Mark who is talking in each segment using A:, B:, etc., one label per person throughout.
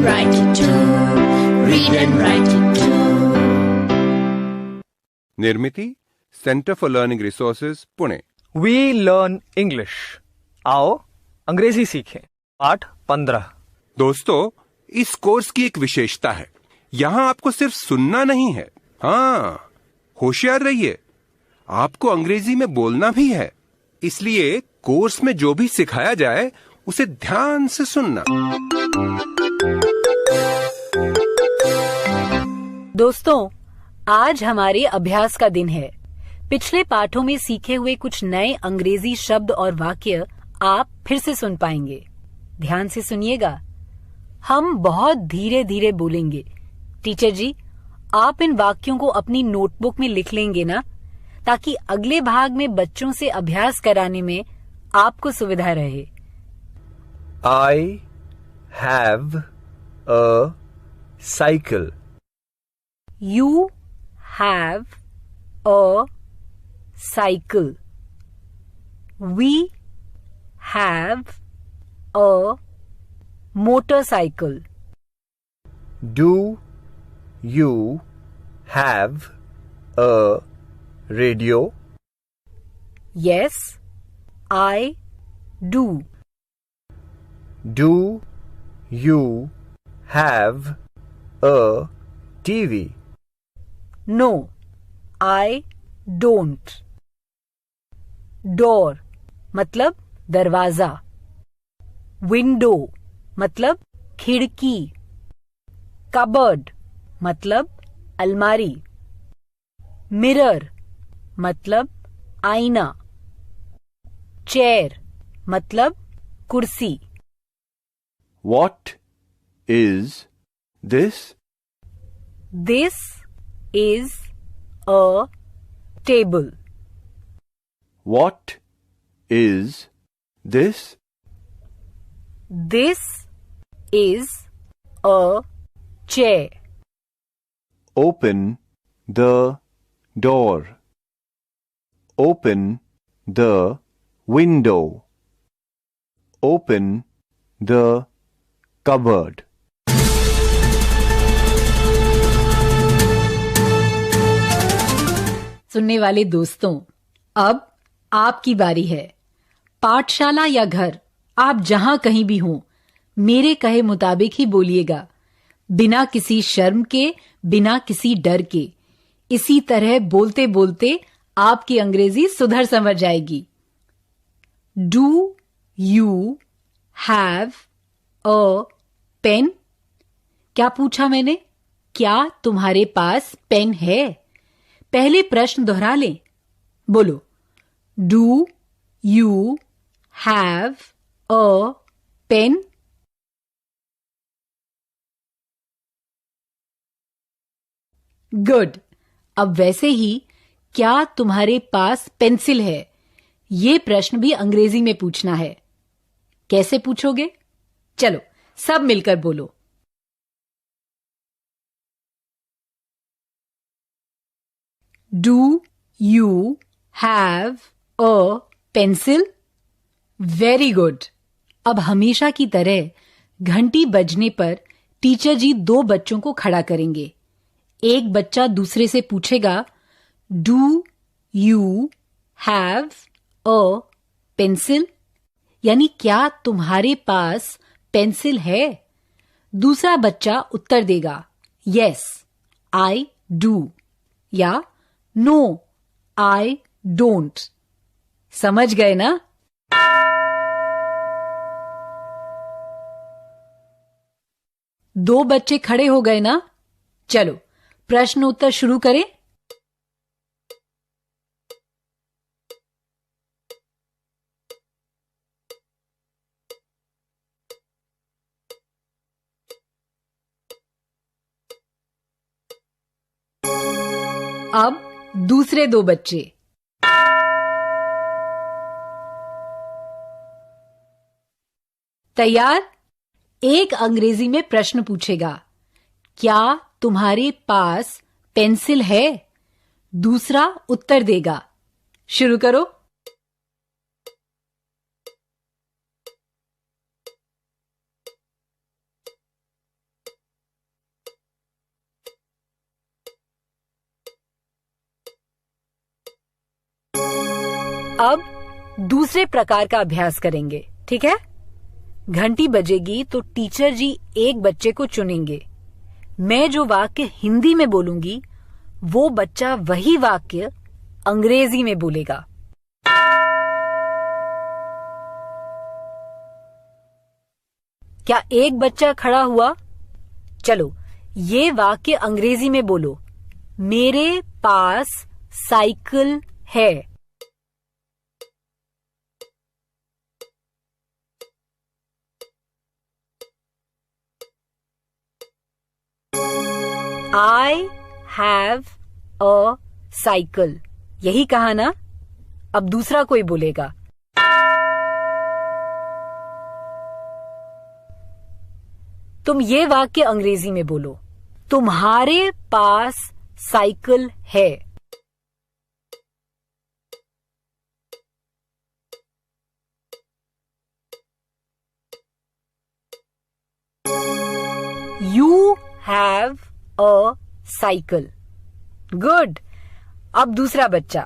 A: write it too. Read and write it too.
B: निर्मिति center for learning resources Pune.
C: We learn English. आओ अंग्रेजी सीखें। पाठ 15।
B: दोस्तों, इस कोर्स की एक विशेषता है, यहाँ आपको सिर्फ सुनना नहीं है, हाँ, होशियार रहिए, आपको अंग्रेजी में बोलना भी है। इसलिए कोर्स में जो भी सिखाया जाए उसे ध्यान से सुनना।
D: दोस्तों, आज हमारे अभ्यास का दिन है। पिछले पाठों में सीखे हुए कुछ नए अंग्रेजी शब्द और वाक्य आप फिर से सुन पाएंगे। ध्यान से सुनिएगा। हम बहुत धीरे धीरे बोलेंगे। टीचर जी, आप इन वाक्यों को अपनी नोटबुक में लिख लेंगे ना, ताकि अगले भाग में बच्चों से अभ्यास कराने में आपको सुविधा रहे।
C: I have a cycle.
D: You have a cycle. We have a motorcycle.
C: Do you have a radio?
D: Yes, I do.
C: Do you have a TV?
D: No, I don't. Door मतलब दरवाजा। विंडो मतलब खिड़की। कबर्ड मतलब अलमारी। Mirror मतलब आईना। Chair मतलब कुर्सी।
E: What is this?
D: This is a table.
E: What is this?
D: This is a chair.
E: Open the door. Open the window. Open the cupboard.
D: सुनने वाले दोस्तों, अब आपकी बारी है। पाठशाला या घर, आप जहां कहीं भी हों, मेरे कहे मुताबिक ही बोलिएगा, बिना किसी शर्म के, बिना किसी डर के। इसी तरह बोलते बोलते आपकी अंग्रेजी सुधर समझ जाएगी। Do you have a pen? क्या पूछा मैंने? क्या तुम्हारे पास पेन है? पहले प्रश्न दोहरा लें। बोलो, do you have a pen? Good. अब वैसे ही, क्या तुम्हारे पास पेंसिल है? ये प्रश्न भी अंग्रेजी में पूछना है। कैसे पूछोगे? चलो सब मिलकर बोलो। Do you have a pencil? Very good. अब हमेशा की तरह घंटी बजने पर टीचर जी दो बच्चों को खड़ा करेंगे। एक बच्चा दूसरे से पूछेगा, do you have a pencil? यानी क्या तुम्हारे पास पेंसिल है? दूसरा बच्चा उत्तर देगा, यस आई डू, या नो आई डोंट। समझ गए ना? दो बच्चे खड़े हो गए ना? चलो प्रश्न उत्तर शुरू करें। अब दूसरे दो बच्चे। तैयार? एक अंग्रेजी में प्रश्न पूछेगा, क्या तुम्हारे पास पेंसिल है? दूसरा उत्तर देगा। शुरू करो। अब दूसरे प्रकार का अभ्यास करेंगे, ठीक है? घंटी बजेगी तो टीचर जी एक बच्चे को चुनेंगे। मैं जो वाक्य हिंदी में बोलूंगी वो बच्चा वही वाक्य अंग्रेजी में बोलेगा। क्या एक बच्चा खड़ा हुआ? चलो ये वाक्य अंग्रेजी में बोलो। मेरे पास साइकिल है। I have a cycle। यही कहा ना? अब दूसरा कोई बोलेगा। तुम ये वाक्य अंग्रेजी में बोलो। तुम्हारे पास साइकिल है। You have a cycle। Good. अब दूसरा बच्चा।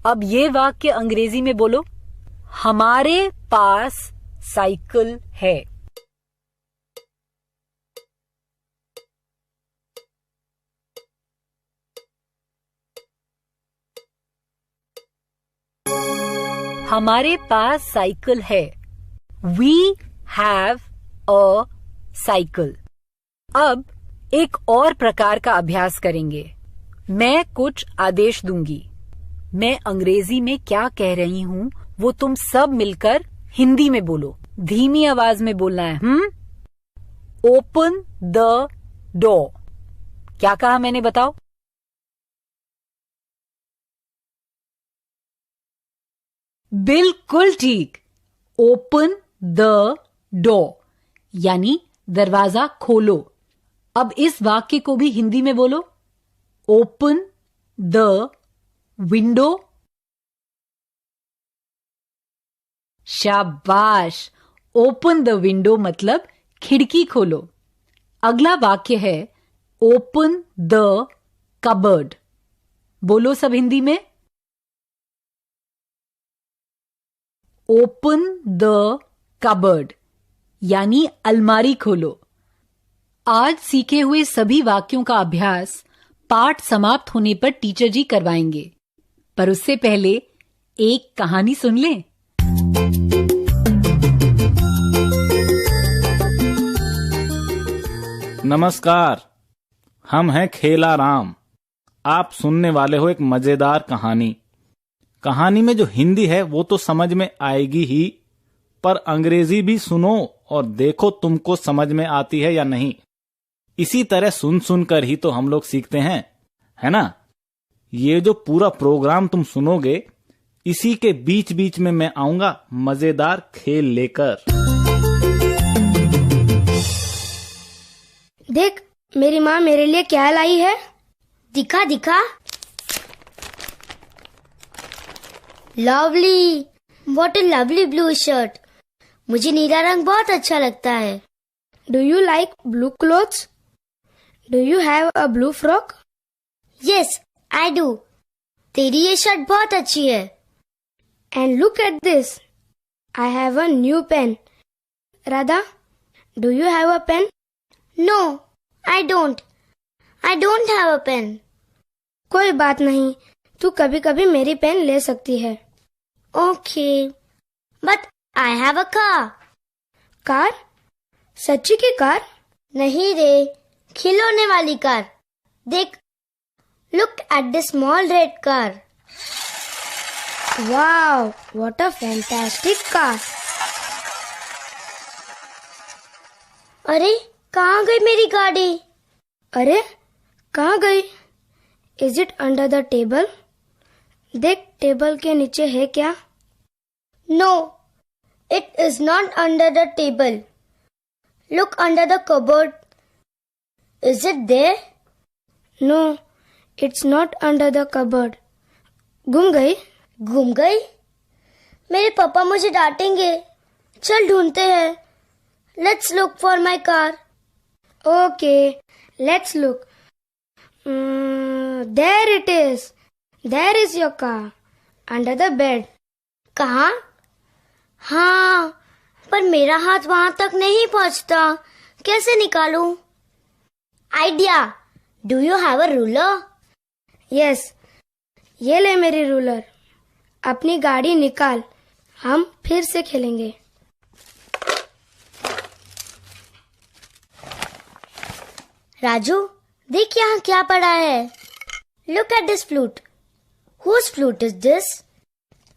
D: अब ये वाक्य अंग्रेजी में बोलो। हमारे पास साइकिल है। हमारे पास साइकिल है। We have a cycle। अब एक और प्रकार का अभ्यास करेंगे। मैं कुछ आदेश दूंगी। मैं अंग्रेजी में क्या कह रही हूं वो तुम सब मिलकर हिंदी में बोलो। धीमी आवाज में बोलना है। Open the door. क्या कहा मैंने, बताओ? बिल्कुल ठीक। ओपन द डोर यानी दरवाजा खोलो। अब इस वाक्य को भी हिंदी में बोलो। Open the window. शाबाश। ओपन द विंडो मतलब खिड़की खोलो। अगला वाक्य है ओपन द कबर्ड। बोलो सब हिंदी में। ओपन द कबर्ड यानी अलमारी खोलो। आज सीखे हुए सभी वाक्यों का अभ्यास पाठ समाप्त होने पर टीचर जी करवाएंगे, पर उससे पहले एक कहानी सुन लें।
F: नमस्कार, हम हैं खेला राम। आप सुनने वाले हो एक मजेदार कहानी। कहानी में जो हिंदी है वो तो समझ में आएगी ही, पर अंग्रेजी भी सुनो और देखो तुमको समझ में आती है या नहीं। इसी तरह सुन सुनकर ही तो हम लोग सीखते हैं, है ना? ये जो पूरा प्रोग्राम तुम सुनोगे, इसी के बीच बीच में मैं आऊंगा मजेदार खेल लेकर।
G: देख, मेरी माँ मेरे लिए क्या लाई है।
H: दिखा दिखा। Lovely, what a lovely blue shirt. मुझे नीला रंग बहुत अच्छा लगता है।
G: Do you like blue clothes? Do you have a blue frock?
H: Yes, I do. तेरी ये शर्ट बहुत अच्छी है।
G: And look at this, I have a new pen. Radha, do you have a pen?
H: No, I don't have a pen.
G: कोई बात नहीं, तू कभी कभी मेरी पेन ले सकती है।
H: Okay, but I have a car.
G: Car? सच्ची की कार?
H: नहीं रे, खिलौने वाली कार। देख, look at this small red car.
G: Wow, what a fantastic car.
H: अरे, कहाँ गई मेरी गाड़ी?
G: अरे, कहाँ गई? Is it under the table? देख, टेबल के नीचे है क्या?
H: No, it is not under the table. Look under the cupboard. Is it there?
G: No, it's not under the cupboard. गुम गई?
H: गुम गई? मेरे पापा मुझे डांटेंगे। चल ढूंढते हैं। Let's look for my car.
G: Okay, let's look. There it is. There is your car. Under the bed.
H: कहाँ? हाँ, पर मेरा हाथ वहां तक नहीं पहुंचता. कैसे निकालूं? Idea. Do you have a ruler?
G: Yes. ये ले मेरी रूलर. अपनी गाड़ी निकाल. हम फिर से खेलेंगे.
H: राजू, देख यहाँ क्या पड़ा है. Look at this flute. Whose flute is this?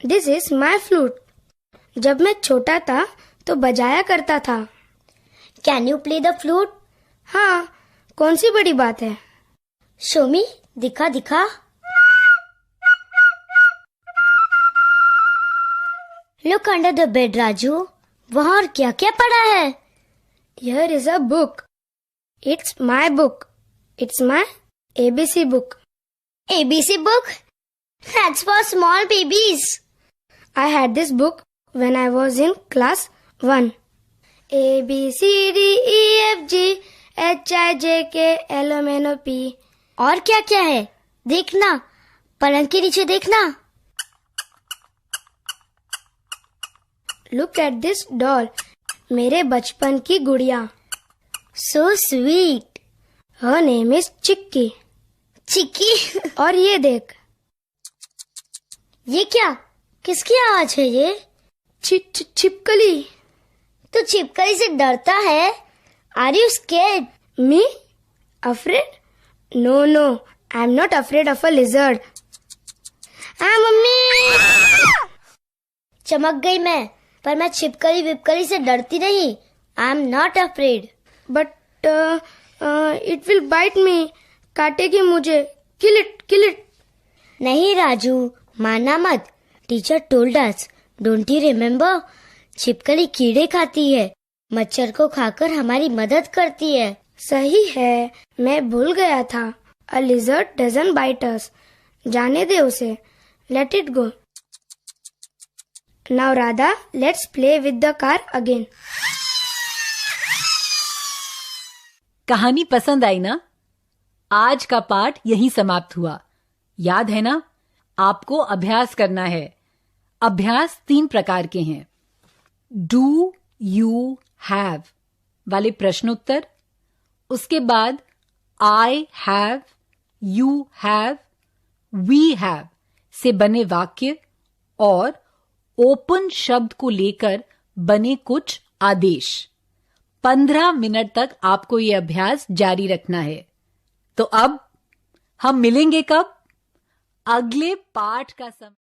G: This is my flute. जब मैं छोटा था तो बजाया करता था.
H: Can you play the flute?
G: हाँ, कौन सी बड़ी बात है.
H: Show me. दिखा दिखा. Look under the bed, Raju. वहाँ और क्या क्या पड़ा है?
G: Here is a book. It's my book. It's my ABC book.
H: ABC book? That's for small babies.
G: I had this book when I was in class 1. A, B, C, D, E, F, G, H, I, J, K, L, M, N, O, P.
H: और क्या क्या है? देखना. पलंग के नीचे देखना.
G: Look at this doll. मेरे बचपन की गुड़िया.
H: So sweet.
G: Her name is चिक्की.
H: चिक्की.
G: और ये देख.
H: ये क्या? किसकी आवाज है ये?
G: छिपकली.
H: तू छिपकली से डरता है? Are you scared?
G: Me? Afraid? No, no. I'm not afraid of a lizard.
H: Mummy. चमक गई मैं, पर मैं छिपकली विपकली से डरती नहीं. I'm not afraid.
G: But it will bite me. काटेगी मुझे. Kill it, kill it.
H: नहीं राजू, माना मत. Teacher told us. Don't you remember? छिपकली कीड़े खाती है, मच्छर को खाकर हमारी मदद करती है.
G: सही है, मैं भूल गया था. A lizard doesn't bite us. जाने दे उसे. Let it go. Now Radha, let's play with the car again.
D: कहानी पसंद आई ना? आज का पाठ यहीं समाप्त हुआ. याद है ना? आपको अभ्यास करना है. अभ्यास 3 प्रकार के हैं. डू यू हैव वाले प्रश्नोत्तर, उसके बाद I have, you have, we have से बने वाक्य और ओपन शब्द को लेकर बने कुछ आदेश. 15 मिनट तक आपको यह अभ्यास जारी रखना है. तो अब हम मिलेंगे कब? अगले पाठ का समय.